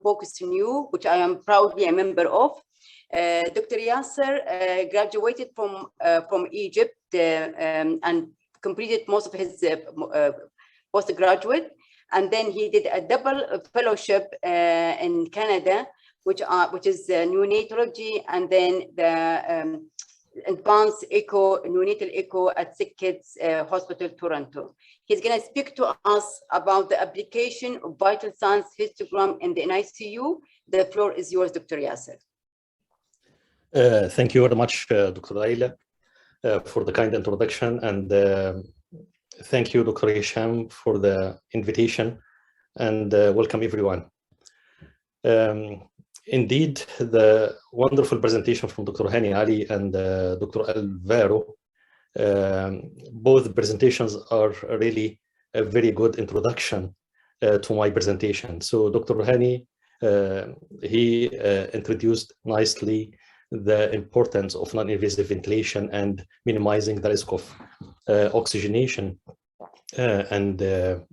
Focus New, which I am proudly a member of. Dr. Yasser graduated from Egypt and completed most of his postgraduate, and then he did a double fellowship in Canada, which is neonatology, and then the advanced neonatal echo at Sick Kids Hospital, Toronto. He's going to speak to us about the application of vital signs histogram in the NICU. The floor is yours, Dr. Yasser. Thank you very much, Dr. Laila, for the kind introduction, and thank you, Dr. Hisham, for the invitation, and welcome everyone. Indeed, the wonderful presentation from Dr. Hani Ali and Dr. Alvaro, both presentations are really a very good introduction to my presentation. So Dr. Hani, he introduced nicely the importance of non-invasive ventilation and minimizing the risk of oxygenation and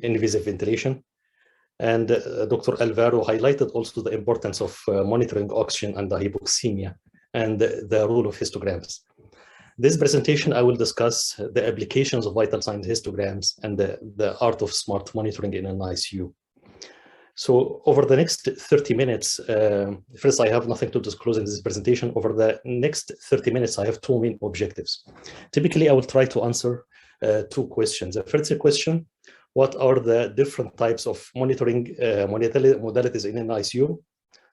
invasive ventilation. And Dr. Alvaro highlighted also the importance of monitoring oxygen and the hypoxemia and the role of histograms. This presentation, I will discuss the applications of vital signs histograms and the art of smart monitoring in an ICU. So over the next 30 minutes, first, I have nothing to disclose in this presentation. Over the next 30 minutes, I have two main objectives. Typically, I will try to answer two questions. The first question, what are the different types of monitoring modalities in an ICU?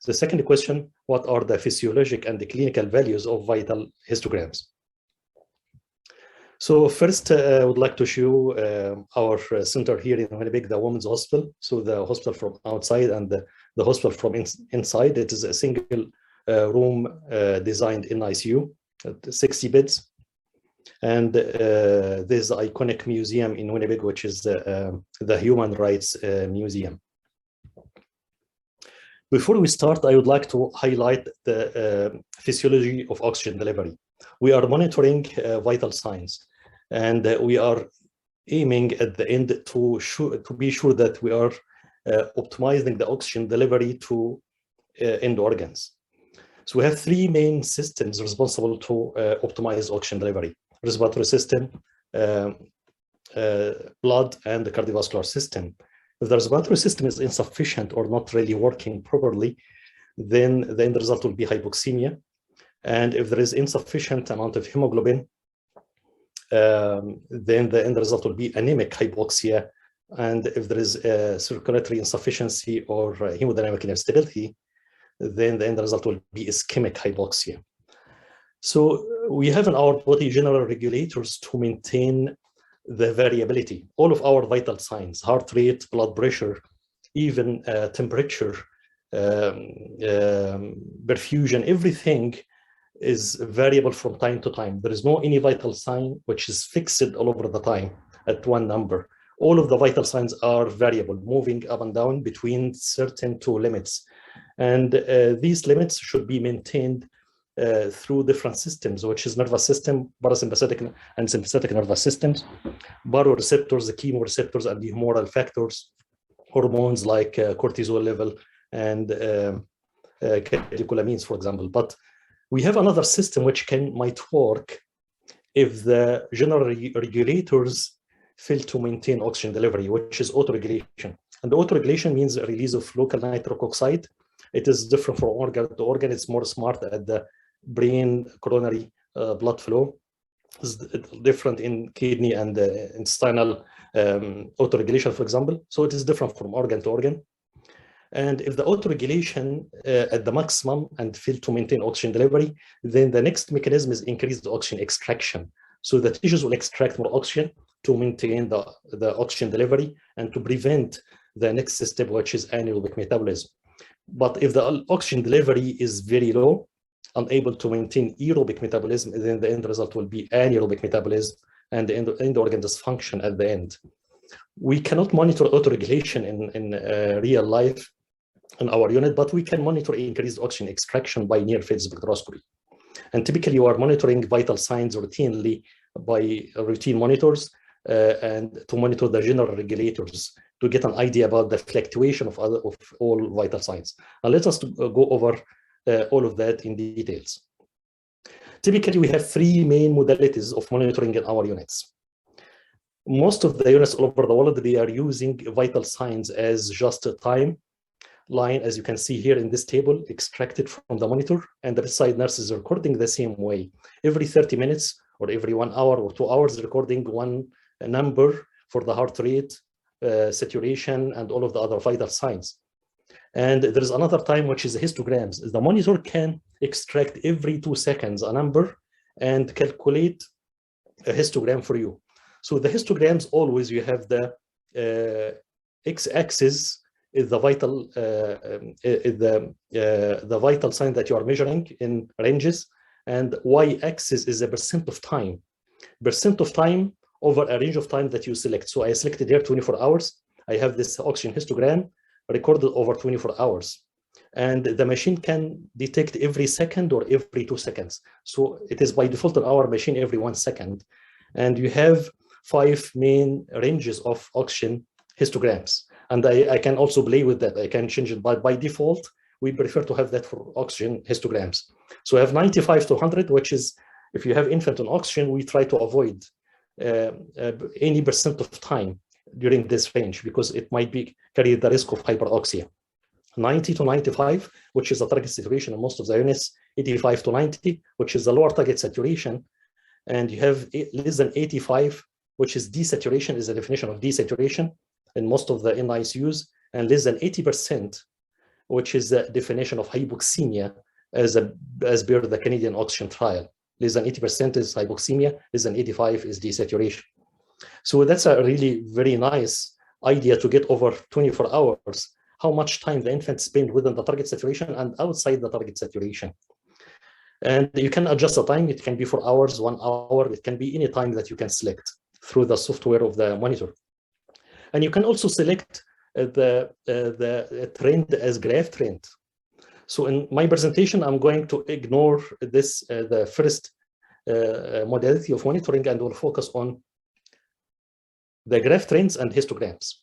The second question, what are the physiologic and the clinical values of vital histograms? So first, I would like to show our center here in Winnipeg, the Women's Hospital. So the hospital from outside and the hospital from inside. It is a single room designed in ICU, 60 beds. And there's the iconic museum in Winnipeg, which is the Human Rights Museum. Before we start, I would like to highlight the physiology of oxygen delivery. We are monitoring vital signs, and we are aiming at the end to be sure that we are optimizing the oxygen delivery to end organs. So we have three main systems responsible to optimize oxygen delivery: respiratory system, blood, and the cardiovascular system. If the respiratory system is insufficient or not really working properly, then the end result will be hypoxemia. And if there is insufficient amount of hemoglobin, then the end result will be anemic hypoxia. And if there is circulatory insufficiency or hemodynamic instability, then the end result will be ischemic hypoxia. So we have in our body general regulators to maintain the variability. All of our vital signs, heart rate, blood pressure, even temperature, perfusion, everything is variable from time to time. There is no any vital sign which is fixed all over the time at one number. All of the vital signs are variable, moving up and down between certain two limits. And these limits should be maintained through different systems, which is nervous system, parasympathetic and sympathetic nervous systems, baroreceptors, the chemoreceptors, and the humoral factors, hormones like cortisol level and catecholamines, for example. But we have another system which might work if the general regulators fail to maintain oxygen delivery, which is autoregulation. And the autoregulation means a release of local nitric oxide. It is different from organ to organ. It's more smart at the brain, coronary blood flow. It's different in kidney and intestinal autoregulation, for example. So it is different from organ to organ. And if the autoregulation at the maximum and fail to maintain oxygen delivery, then the next mechanism is increased oxygen extraction. So the tissues will extract more oxygen to maintain the oxygen delivery and to prevent the next step, which is anaerobic metabolism. But if the oxygen delivery is very low, unable to maintain aerobic metabolism, then the end result will be anaerobic metabolism and the end organ dysfunction at the end. We cannot monitor autoregulation in real life in our unit, but we can monitor increased oxygen extraction by near-field spectroscopy. And typically, you are monitoring vital signs routinely by routine monitors and to monitor the general regulators to get an idea about the fluctuation of all vital signs. And let us go over all of that in details. Typically, we have three main modalities of monitoring in our units. Most of the units all over the world, they are using vital signs as just a time line, as you can see here in this table, extracted from the monitor, and the bedside nurse is recording the same way. Every 30 minutes or every 1 hour or 2 hours, recording one number for the heart rate, saturation, and all of the other vital signs. And there is another time, which is the histograms. The monitor can extract every 2 seconds a number and calculate a histogram for you. So the histograms, always you have the x-axis is the vital the vital sign that you are measuring in ranges, and y-axis is the percent of time over a range of time that you select. So I selected here 24 hours. I have this oxygen histogram recorded over 24 hours. And the machine can detect every second or every 2 seconds. So it is by default on our machine every 1 second. And you have 5 main ranges of oxygen histograms. And I can also play with that. I can change it, but by default, we prefer to have that for oxygen histograms. So I have 95 to 100, which is, if you have infant on oxygen, we try to avoid any percent of time during this range, because it might carry the risk of hyperoxia. 90 to 95, which is the target saturation in most of the units. 85 to 90, which is the lower target saturation. And you have less than 85, which is desaturation, is the definition of desaturation in most of the NICUs, and less than 80%, which is the definition of hypoxemia as per the Canadian oxygen trial. Less than 80% is hypoxemia, less than 85 is desaturation. So that's a really very nice idea to get over 24 hours, how much time the infant spent within the target saturation and outside the target saturation. And you can adjust the time. It can be 4 hours, 1 hour. It can be any time that you can select through the software of the monitor. And you can also select the trend as graph trend. So in my presentation, I'm going to ignore this, the first modality of monitoring, and will focus on the graph trends and histograms.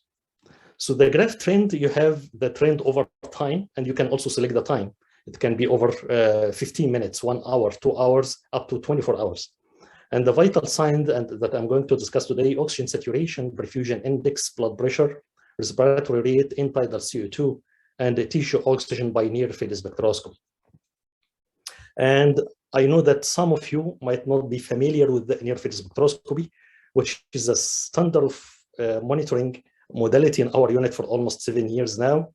So the graph trend, you have the trend over time, and you can also select the time. It can be over 15 minutes, 1 hour, 2 hours, up to 24 hours. And the vital signs that I'm going to discuss today: oxygen saturation, perfusion index, blood pressure, respiratory rate, end-tidal CO2, and tissue oxygen by near-field spectroscopy. And I know that some of you might not be familiar with the near-field spectroscopy, which is a standard of monitoring modality in our unit for almost 7 years now.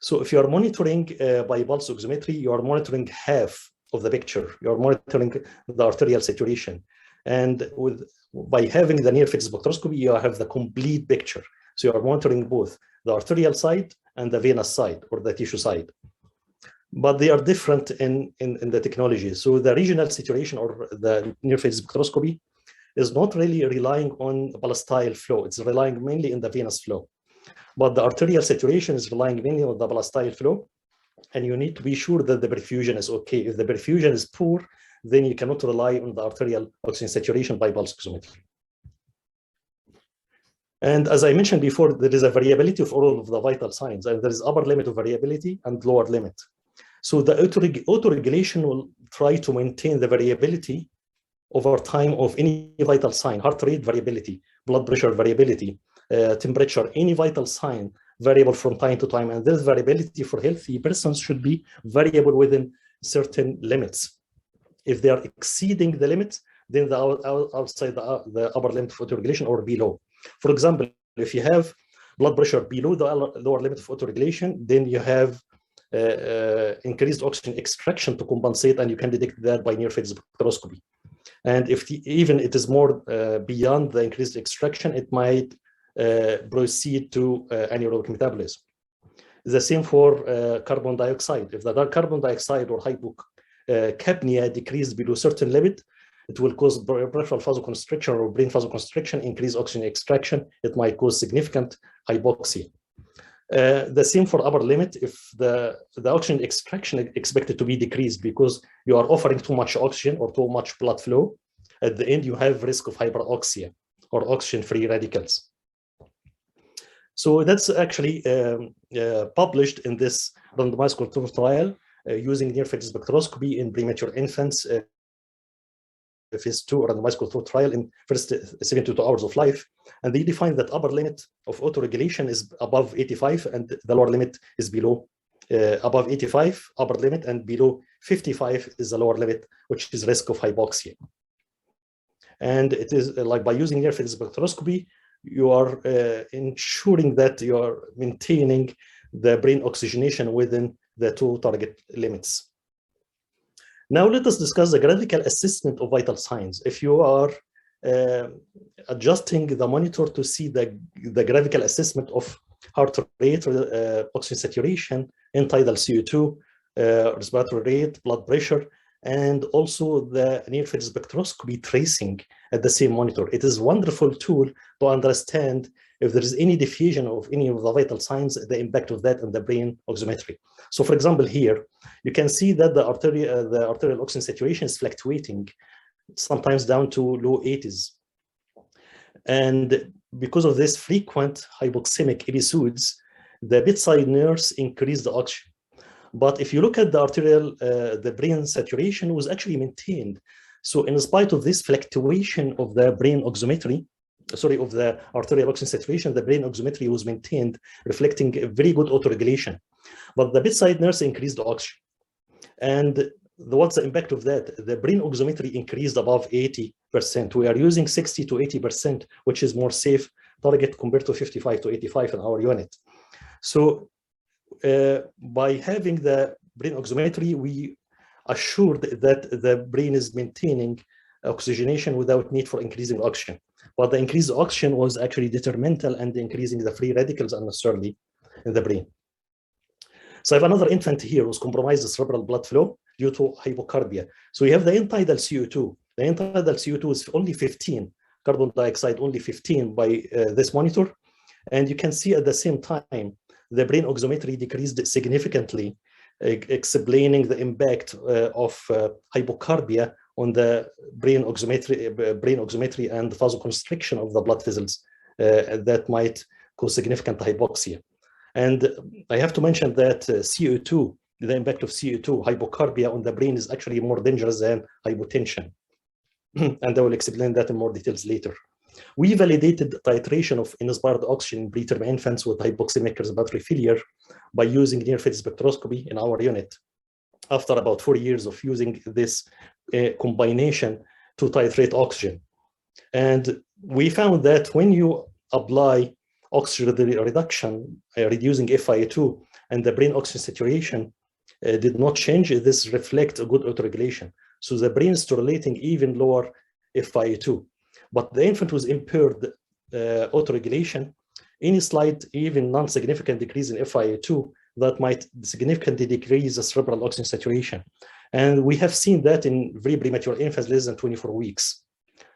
So if you are monitoring by pulse oximetry, you are monitoring half of the picture. You are monitoring the arterial saturation. And by having the near-field spectroscopy, you have the complete picture. So you are monitoring both the arterial side and the venous side, or the tissue side. But they are different in the technology. So the regional saturation, or the near-field spectroscopy, is not really relying on pulsatile flow. It's relying mainly on the venous flow. But the arterial saturation is relying mainly on the pulsatile flow. And you need to be sure that the perfusion is okay. If the perfusion is poor, then you cannot rely on the arterial oxygen saturation by pulse oximetry. And as I mentioned before, there is a variability of all of the vital signs, and there is upper limit of variability and lower limit. So the autoregulation will try to maintain the variability over time of any vital sign: heart rate variability, blood pressure variability, temperature, any vital sign variable from time to time. And this variability for healthy persons should be variable within certain limits. If they are exceeding the limits, then they are outside the upper limit of autoregulation or below. For example, if you have blood pressure below the lower limit of autoregulation, then you have increased oxygen extraction to compensate, and you can detect that by near-field spectroscopy. And if even it is more beyond the increased extraction, it might proceed to anaerobic metabolism. The same for carbon dioxide. If the carbon dioxide or hypocapnia decreased below certain limit, it will cause peripheral vasoconstriction or brain vasoconstriction, increase oxygen extraction. It might cause significant hypoxia. The same for upper limit. If the oxygen extraction is expected to be decreased because you are offering too much oxygen or too much blood flow, at the end you have risk of hyperoxia or oxygen-free radicals. So that's actually published in this randomized control trial using near-field spectroscopy in premature infants, phase 2 randomized control trial in first 72 hours of life. And they define that upper limit of autoregulation is above 85 and the lower limit is below above 85 upper limit, and below 55 is the lower limit, which is risk of hypoxia. And it is like by using near-field spectroscopy, you are ensuring that you are maintaining the brain oxygenation within the two target limits. Now let us discuss the graphical assessment of vital signs. If you are adjusting the monitor to see the graphical assessment of heart rate, oxygen saturation, end-tidal CO2, respiratory rate, blood pressure, and also the near-field spectroscopy tracing at the same monitor. It is a wonderful tool to understand if there is any deviation of any of the vital signs, the impact of that on the brain oximetry. So for example, here, you can see that the arterial oxygen saturation is fluctuating, sometimes down to low 80s. And because of this frequent hypoxemic episodes, the bedside nurse increased the oxygen. But if you look at the arterial, the brain saturation was actually maintained. So in spite of this fluctuation of the brain oximetry, sorry, of the arterial oxygen saturation, the brain oximetry was maintained, reflecting a very good autoregulation. But the bedside nurse increased the oxygen. And what's the impact of that? The brain oximetry increased above 80%. We are using 60 to 80%, which is more safe target compared to 55 to 85 in our unit. So by having the brain oximetry, we assured that the brain is maintaining oxygenation without need for increasing oxygen. But the increased oxygen was actually detrimental and increasing the free radicals unnecessarily in the brain. So I have another infant here who's compromised cerebral blood flow due to hypocarbia. So we have the end-tidal CO2. The end-tidal CO2 is only 15, carbon dioxide only 15 by this monitor. And you can see at the same time, the brain oximetry decreased significantly, explaining the impact of hypocarbia on the brain oximetry and vasoconstriction of the blood vessels that might cause significant hypoxia. And I have to mention that CO2, the impact of CO2, hypocarbia on the brain is actually more dangerous than hypotension. And I will explain that in more details later. We validated titration of inspired oxygen in preterm infants with hypoxemic respiratory failure by using near-field spectroscopy in our unit after about 4 years of using this combination to titrate oxygen. And we found that when you apply oxygen reduction, reducing FiO2, and the brain oxygen saturation did not change, this reflects a good autoregulation. So the brain is tolerating even lower FiO2. But the infant was impaired autoregulation, any slight, even non-significant decrease in FiO2 that might significantly decrease the cerebral oxygen saturation. And we have seen that in very premature infants less than 24 weeks.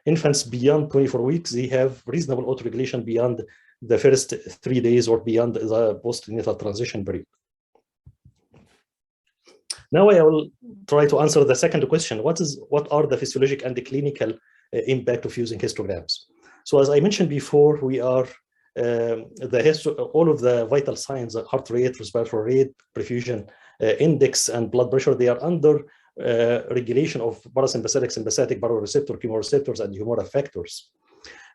Infants beyond 24 weeks, they have reasonable autoregulation beyond the first 3 days or beyond the postnatal transition period. Now I will try to answer the second question. What are the physiologic and the clinical impact of using histograms? So as I mentioned before, we are all of the vital signs, heart rate, respiratory rate, perfusion index, and blood pressure, they are under regulation of parasympathetic, sympathetic, baroreceptor, chemoreceptors, and humoral factors.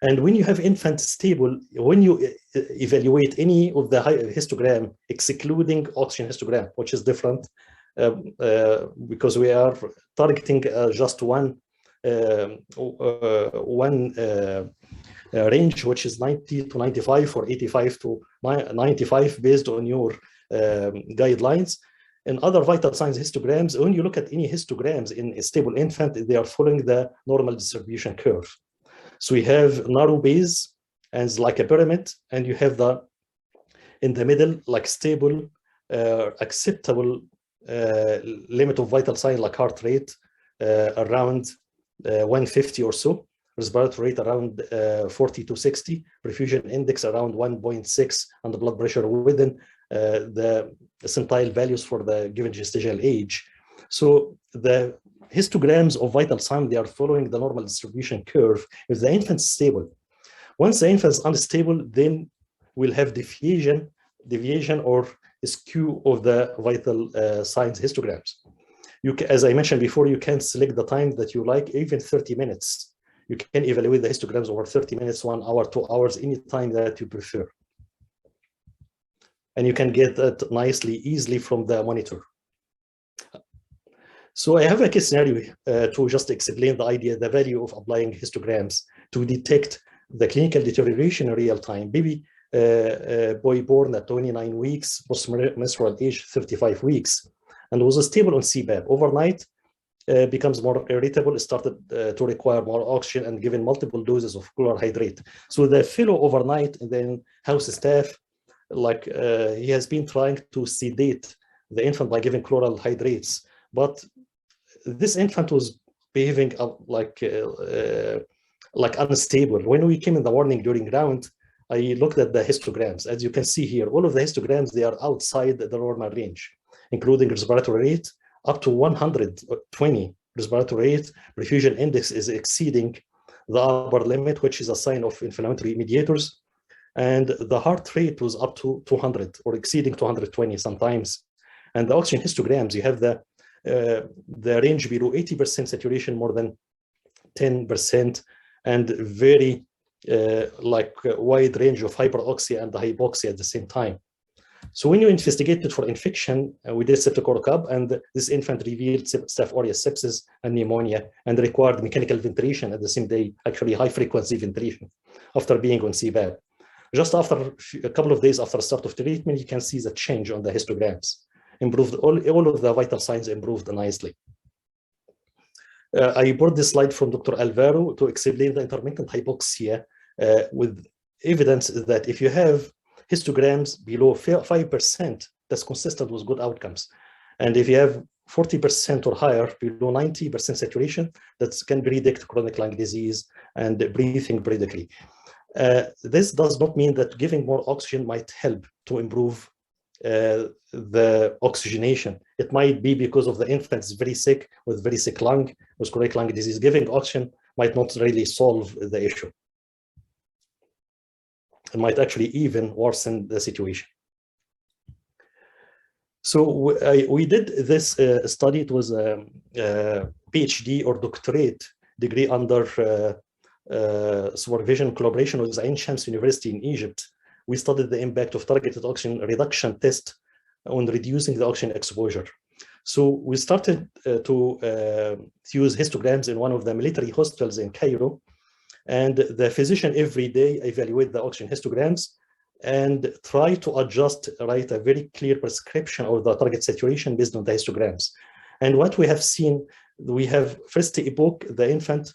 And when you have infant stable, when you evaluate any of the histogram, excluding oxygen histogram, which is different because we are targeting just one range, which is 90 to 95 or 85 to 95 based on your guidelines. And other vital signs histograms, when you look at any histograms in a stable infant, they are following the normal distribution curve. So we have narrow base and like a pyramid, and you have the in the middle like stable, acceptable limit of vital sign like heart rate around 150 or so, respiratory rate around 40 to 60, perfusion index around 1.6, and the blood pressure within the centile values for the given gestational age. So the histograms of vital sign, they are following the normal distribution curve if the infant is stable. Once the infant is unstable, then will have deviation or skew of the vital signs histograms. As I mentioned before, you can select the time that you like, even 30 minutes. You can evaluate the histograms over 30 minutes, 1 hour, 2 hours, any time that you prefer. And you can get that nicely, easily from the monitor. So I have a case scenario to just explain the idea, the value of applying histograms to detect the clinical deterioration in real time. Baby boy born at 29 weeks, post-menstrual age 35 weeks, and was stable on CPAP. Overnight, becomes more irritable, started to require more oxygen and given multiple doses of chloral hydrate. So the fellow overnight, and then house staff, like he has been trying to sedate the infant by giving chloral hydrates, but this infant was behaving like unstable. When we came in the morning during round, I looked at the histograms. As you can see here, all of the histograms, they are outside the normal range, including respiratory rate up to 120 respiratory rate. Perfusion index is exceeding the upper limit, which is a sign of inflammatory mediators. And the heart rate was up to 200 or exceeding 220 sometimes. And the oxygen histograms, you have the range below 80% saturation, more than 10%, and very wide range of hyperoxia and hypoxia at the same time. So when you investigated for infection, we did septic workup, and this infant revealed Staph aureus sepsis and pneumonia, and required mechanical ventilation at the same day, actually high frequency ventilation after being on CPAP. Just after a couple of days after start of treatment, you can see the change on the histograms. Improved, all of the vital signs improved nicely. I brought this slide from Dr. Alvaro to explain the intermittent hypoxia with evidence that if you have histograms below 5%, that's consistent with good outcomes. And if you have 40% or higher, below 90% saturation, that can predict chronic lung disease and breathing predictably. This does not mean that giving more oxygen might help to improve the oxygenation. It might be because of the infant's very sick, with very sick lung, with chronic lung disease. Giving oxygen might not really solve the issue. It might actually even worsen the situation. So we did this study. It was a PhD or doctorate degree under supervision collaboration with Ain Shams University in Egypt. We studied the impact of targeted oxygen reduction test on reducing the oxygen exposure. So we started to use histograms in one of the military hospitals in Cairo, and the physician every day evaluate the oxygen histograms and try to write a very clear prescription of the target saturation based on the histograms. And what we have seen, we have first epoch, the infant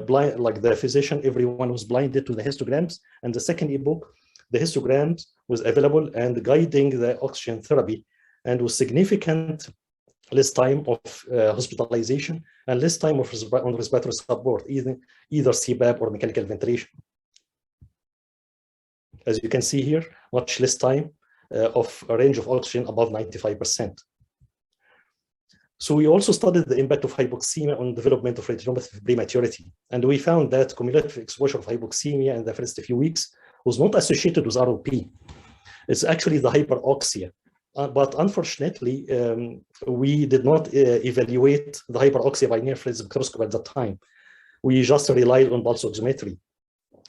blind, like the physician, everyone was blinded to the histograms, and the second epoch, the histograms was available and guiding the oxygen therapy, and with significant less time of hospitalization and less time of respiratory support, either CPAP or mechanical ventilation. As you can see here, much less time of a range of oxygen above 95%. So we also studied the impact of hypoxemia on development of retinopathy prematurity, and we found that cumulative exposure of hypoxemia in the first few weeks was not associated with ROP. It's actually the hyperoxia. But unfortunately, we did not evaluate the hyperoxia by near-field spectroscopy at that time. We just relied on pulse oximetry.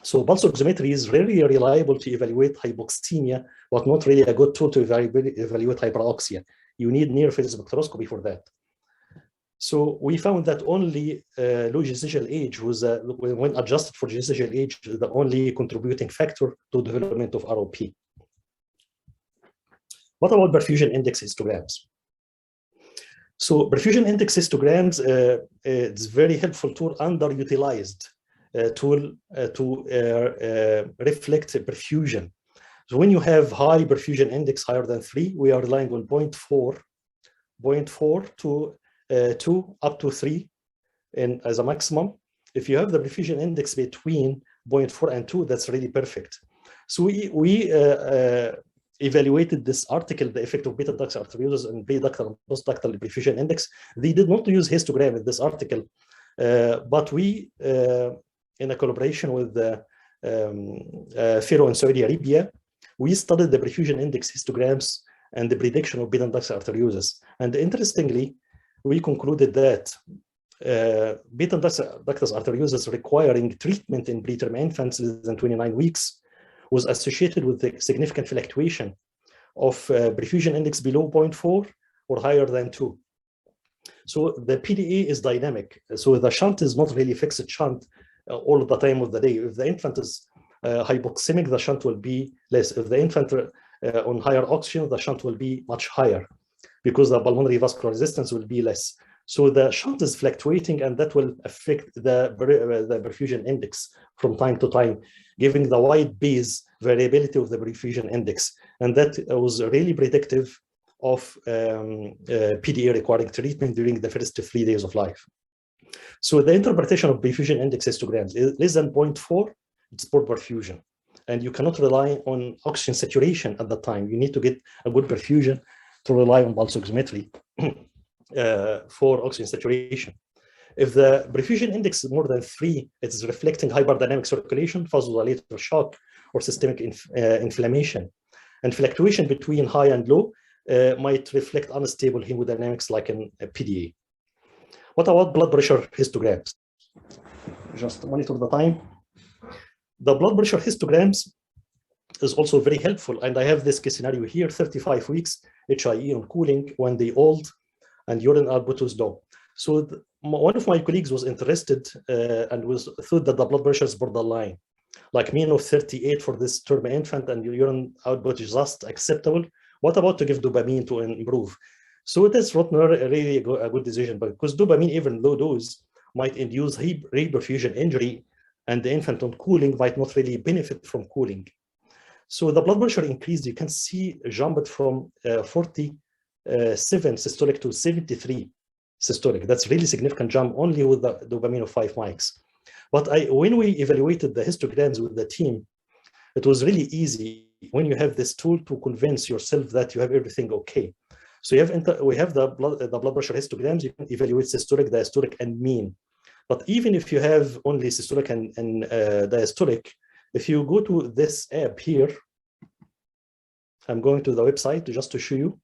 So pulse oximetry is really reliable to evaluate hypoxemia, but not really a good tool to evaluate hyperoxia. You need near-field spectroscopy for that. So we found that only low gestational age was, when adjusted for gestational age, the only contributing factor to development of ROP. What about perfusion index histograms? So perfusion index histograms, it's very helpful tool, underutilized tool to reflect perfusion. So when you have high perfusion index higher than 3, we are relying on 0.4 to 2 up to 3 as a maximum. If you have the perfusion index between 0.4 and 2, that's really perfect. So we evaluated this article, the effect of beta ductal arteriosus and preductal and postductal perfusion index. They did not use histogram in this article, but we, in a collaboration with Firo in Saudi Arabia, we studied the perfusion index histograms and the prediction of beta ductus arteriosus. And interestingly, we concluded that beta ductus arteriosus requiring treatment in preterm infants less than 29 weeks was associated with the significant fluctuation of perfusion index below 0.4 or higher than 2. So the PDA is dynamic. So the shunt is not really fixed shunt all the time of the day. If the infant is hypoxemic, the shunt will be less. If the infant on higher oxygen, the shunt will be much higher because the pulmonary vascular resistance will be less. So the shunt is fluctuating, and that will affect the perfusion index from time to time, giving the wide base variability of the perfusion index. And that was really predictive of PDA requiring treatment during the first 3 days of life. So the interpretation of perfusion index histograms is less than 0.4, it's poor perfusion. And you cannot rely on oxygen saturation at that time. You need to get a good perfusion to rely on pulse oximetry for oxygen saturation. If the perfusion index is more than 3, it's reflecting hyperdynamic circulation, vasodilator shock, or systemic inflammation. And fluctuation between high and low might reflect unstable hemodynamics like in a PDA. What about blood pressure histograms? Just monitor the time. The blood pressure histograms is also very helpful. And I have this case scenario here, 35 weeks, HIE on cooling when they old and urine output was low. So one of my colleagues was interested and thought that the blood pressure is borderline, like mean of 38 for this term infant and urine output is just acceptable. What about to give dopamine to improve? So it is not really a good decision, but because dopamine, even low dose, might induce reperfusion injury, and the infant on cooling might not really benefit from cooling. So the blood pressure increased, you can see jumped from 47 systolic to 73 systolic. That's really significant jump only with the dopamine of 5 mics. But when we evaluated the histograms with the team, it was really easy when you have this tool to convince yourself that you have everything okay. So we have the blood pressure histograms, you can evaluate systolic, diastolic, and mean. But even if you have only systolic and diastolic, if you go to this app here, I'm going to the website just to show you.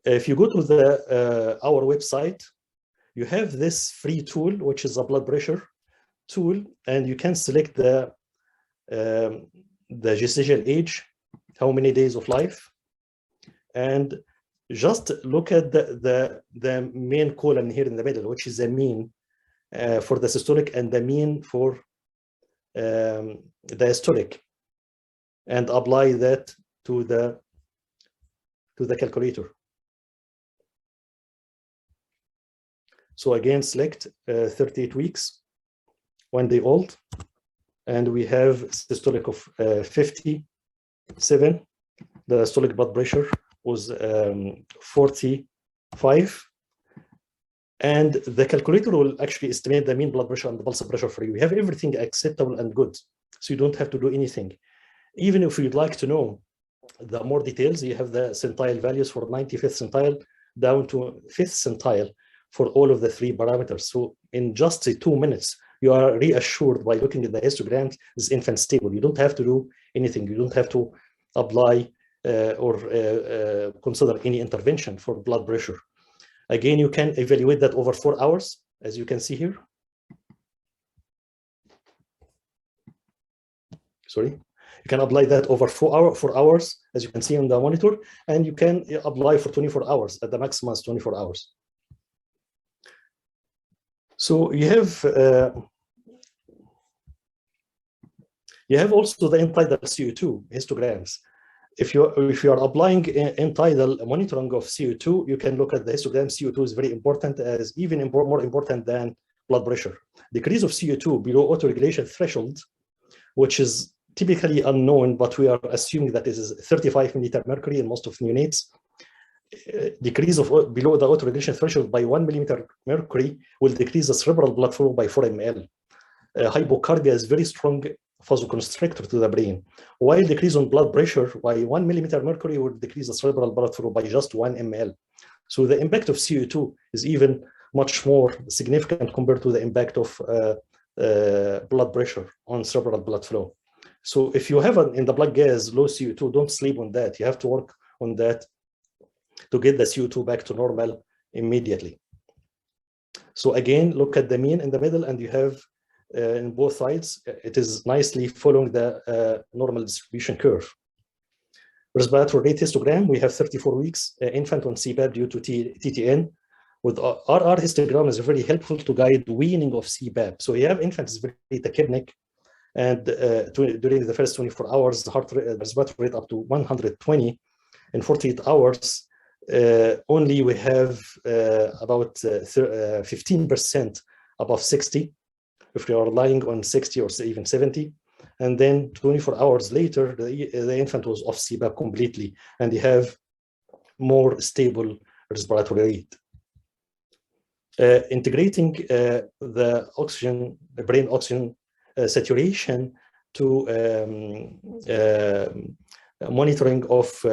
If you go to the our website, you have this free tool, which is a blood pressure tool, and you can select the gestational age, how many days of life, and just look at the main column here in the middle, which is the mean for the systolic and the mean for diastolic, and apply that to the calculator. So again, select 38 weeks when they old, and we have systolic of 57. The systolic blood pressure was 45. And the calculator will actually estimate the mean blood pressure and the pulse pressure for you. We have everything acceptable and good, so you don't have to do anything. Even if you'd like to know the more details, you have the centile values for 95th centile down to 5th centile for all of the 3 parameters. So in just 2 minutes, you are reassured by looking at the histograms, this infant stable. You don't have to do anything. You don't have to apply or consider any intervention for blood pressure. Again, you can evaluate that over 4 hours, as you can see here. Sorry. You can apply that over 4 hours, as you can see on the monitor, and you can apply for 24 hours. At the maximum is 24 hours. So you have also the end-tidal CO2 histograms. If you are applying end-tidal monitoring of CO2, you can look at the histogram. CO2 is very important, as even more important than blood pressure. Decrease of CO2 below autoregulation threshold, which is typically unknown, but we are assuming that it is 35 milliliter mercury in most of neonates. Decrease of below the autoregulation threshold by 1 millimeter mercury will decrease the cerebral blood flow by 4 ml. Hypocarbia is very strong vasoconstrictor to the brain, while decrease on blood pressure by 1 millimeter mercury will decrease the cerebral blood flow by just 1 ml. So the impact of CO2 is even much more significant compared to the impact of blood pressure on cerebral blood flow. So if you have in the blood gas low CO2, don't sleep on that. You have to work on that to get the CO2 back to normal immediately. So again, look at the mean in the middle, and you have in both sides, it is nicely following the normal distribution curve. Respiratory rate histogram, we have 34 weeks infant on CPAP due to TTN. With RR histogram is very helpful to guide weaning of CPAP. So you have infants very tachypnic, and during the first 24 hours, the heart rate, respiratory rate up to 120. In 48 hours, only we have about 15% above 60, if you are lying on 60 or even 70. And then 24 hours later, the infant was off CPAP completely, and you have more stable respiratory rate. Integrating the brain oxygen saturation to monitoring of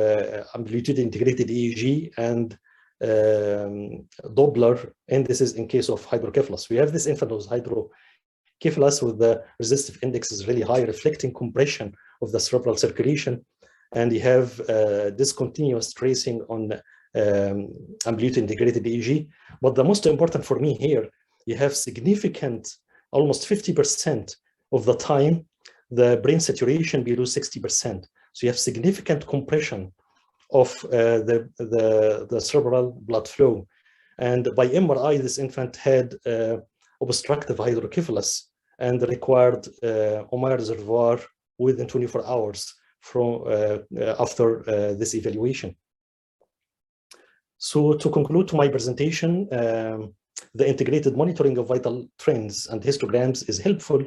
amplitude integrated EEG and Doppler, and this is in case of hydrocephalus. We have this infant who's hydrocephalus with the resistive index is really high, reflecting compression of the cerebral circulation, and you have discontinuous tracing on amplitude integrated EEG. But the most important for me here, you have significant, almost 50% of the time, the brain saturation below 60%. So you have significant compression of the cerebral blood flow. And by MRI, this infant had obstructive hydrocephalus and required Omer reservoir within 24 hours from after this evaluation. So to conclude to my presentation, the integrated monitoring of vital trends and histograms is helpful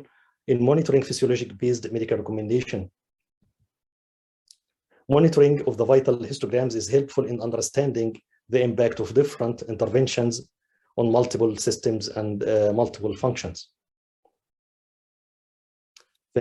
in monitoring physiologic-based medical recommendation. Monitoring of the vital histograms is helpful in understanding the impact of different interventions on multiple systems and multiple functions.